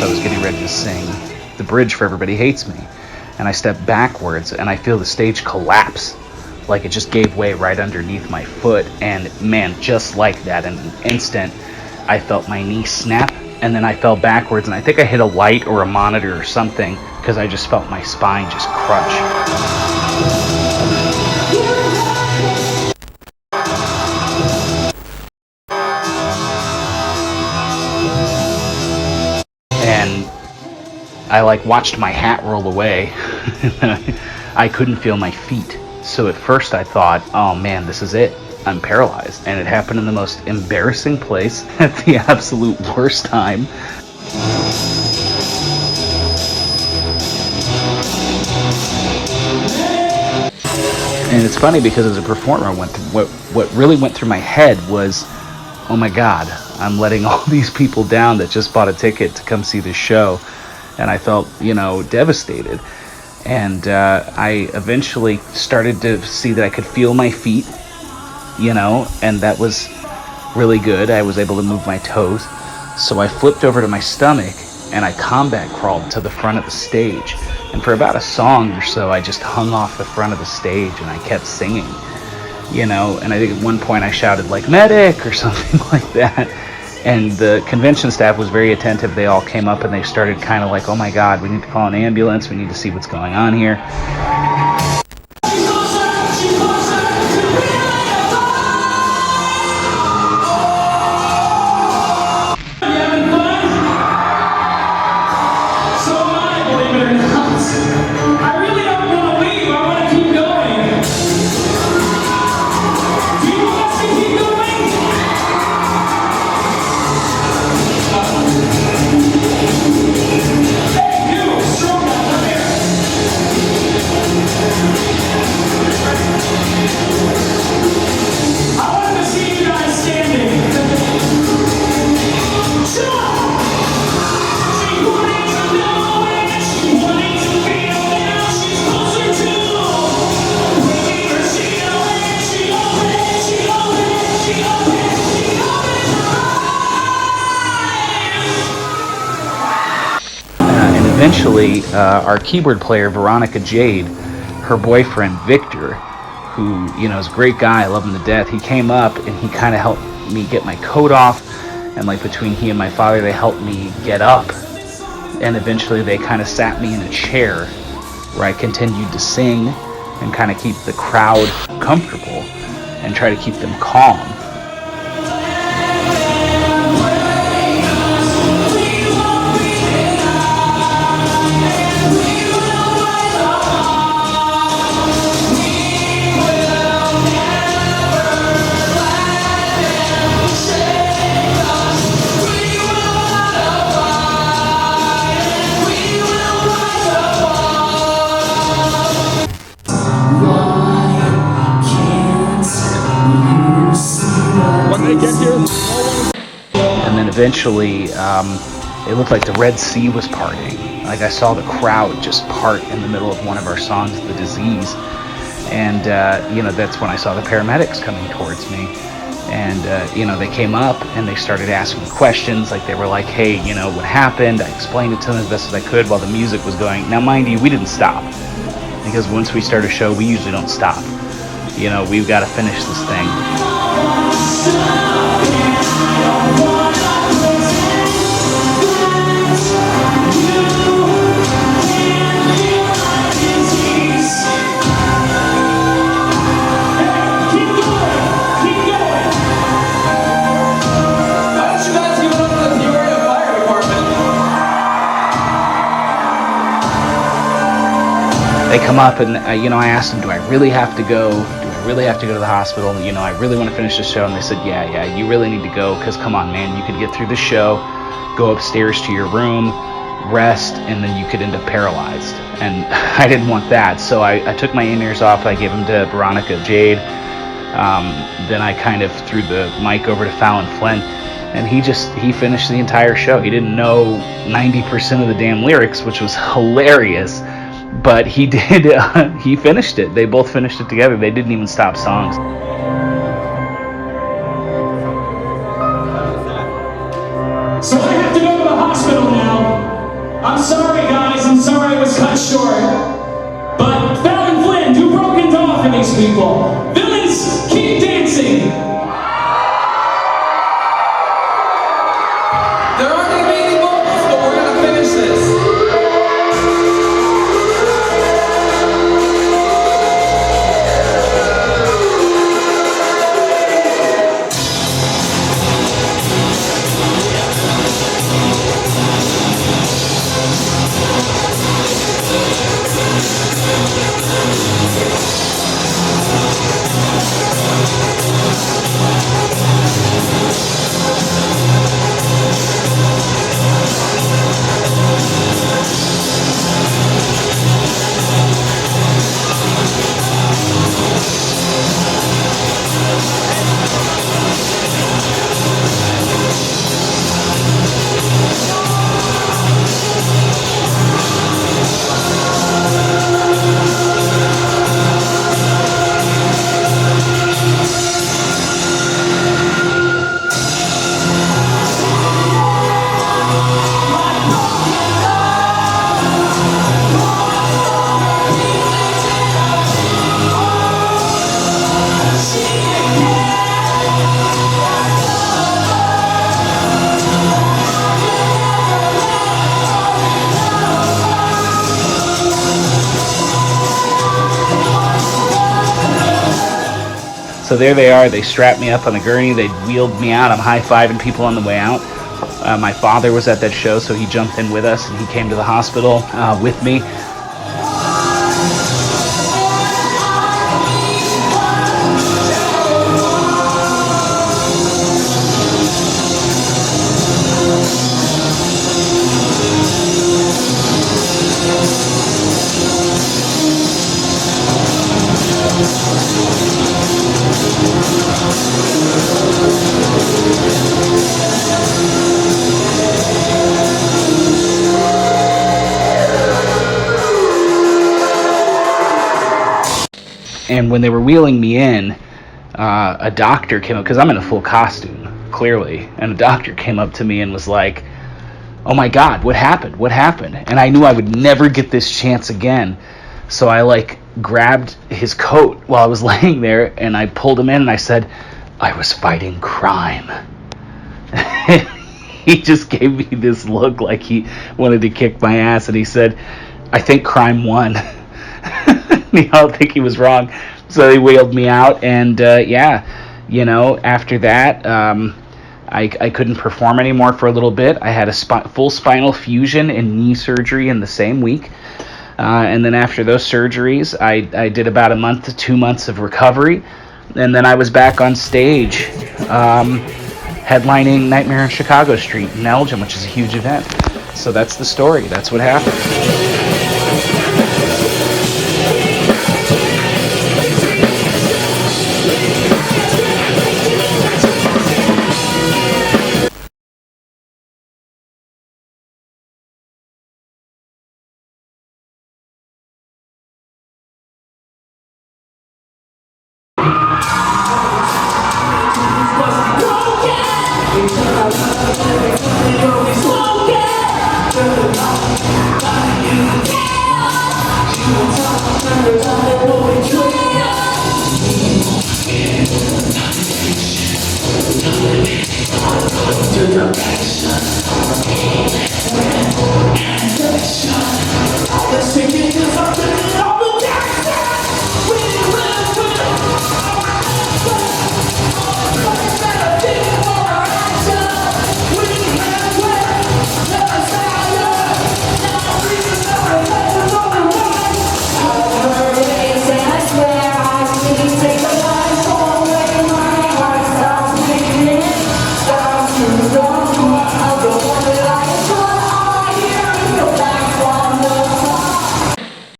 I was getting ready to sing the bridge for Everybody Hates Me, and I step backwards and I feel the stage collapse, like it just gave way right underneath my foot. And man, just like that, in an instant I felt my knee snap, and then I fell backwards, and I think I hit a light or a monitor or something, because I just felt my spine just crunch. And I like watched my hat roll away. I couldn't feel my feet. So at first I thought, oh man, this is it. I'm paralyzed. And it happened in the most embarrassing place at the absolute worst time. And it's funny because as a performer, what really went through my head was, oh my God, I'm letting all these people down that just bought a ticket to come see this show. And I felt, devastated. And I eventually started to see that I could feel my feet, and that was really good. I was able to move my toes. So I flipped over to my stomach and I combat crawled to the front of the stage. And for about a song or so, I just hung off the front of the stage and I kept singing, and I think at one point I shouted like medic or something like that. And the convention staff was very attentive. They all came up and they started kind of like, oh my God, we need to call an ambulance. We need to see what's going on here. Eventually, our keyboard player, Veronica Jade, her boyfriend, Victor, who, is a great guy, I love him to death, he came up and he kind of helped me get my coat off, and like between he and my father, they helped me get up, and eventually they kind of sat me in a chair where I continued to sing and kind of keep the crowd comfortable and try to keep them calm. And then eventually, it looked like the Red Sea was parting. Like I saw the crowd just part in the middle of one of our songs, The Disease. And, that's when I saw the paramedics coming towards me. And, they came up and they started asking questions. Like they were like, hey, what happened? I explained it to them as best as I could while the music was going. Now, mind you, we didn't stop. Because once we start a show, we usually don't stop. We've got to finish this thing. They come up and, I asked them, do I really have to go? Do I really have to go to the hospital? I really want to finish the show. And they said, yeah, you really need to go because, come on, man, you could get through the show, go upstairs to your room, rest, and then you could end up paralyzed. And I didn't want that. So I took my in-ears off. I gave them to Veronica Jade. Then I kind of threw the mic over to Fallon Flynn. And he finished the entire show. He didn't know 90% of the damn lyrics, which was hilarious. But he did, he finished it. They both finished it together. They didn't even stop songs. So I have to go to the hospital now. I'm sorry, guys. I'm sorry it was cut short. But Fallon Flynn, do broken doll for these people. Villains, keep dancing. There aren't any meaty vocals, but we're gonna finish this. So there they are. They strapped me up on the gurney. They wheeled me out. I'm high-fiving people on the way out. My father was at that show, so he jumped in with us, and he came to the hospital with me. And when they were wheeling me in, a doctor came up, because I'm in a full costume, clearly, and a doctor came up to me and was like, "Oh my God, what happened? What happened?" And I knew I would never get this chance again. So I grabbed his coat while I was laying there, and I pulled him in, and I said, "I was fighting crime." He just gave me this look like he wanted to kick my ass, and he said, "I think crime won." I don't think he was wrong. So they wheeled me out, and after that, I couldn't perform anymore for a little bit. I had a full spinal fusion and knee surgery in the same week. And then after those surgeries, I did about a month to 2 months of recovery. And then I was back on stage, headlining Nightmare on Chicago Street in Elgin, which is a huge event. So that's the story. That's what happened. To the action.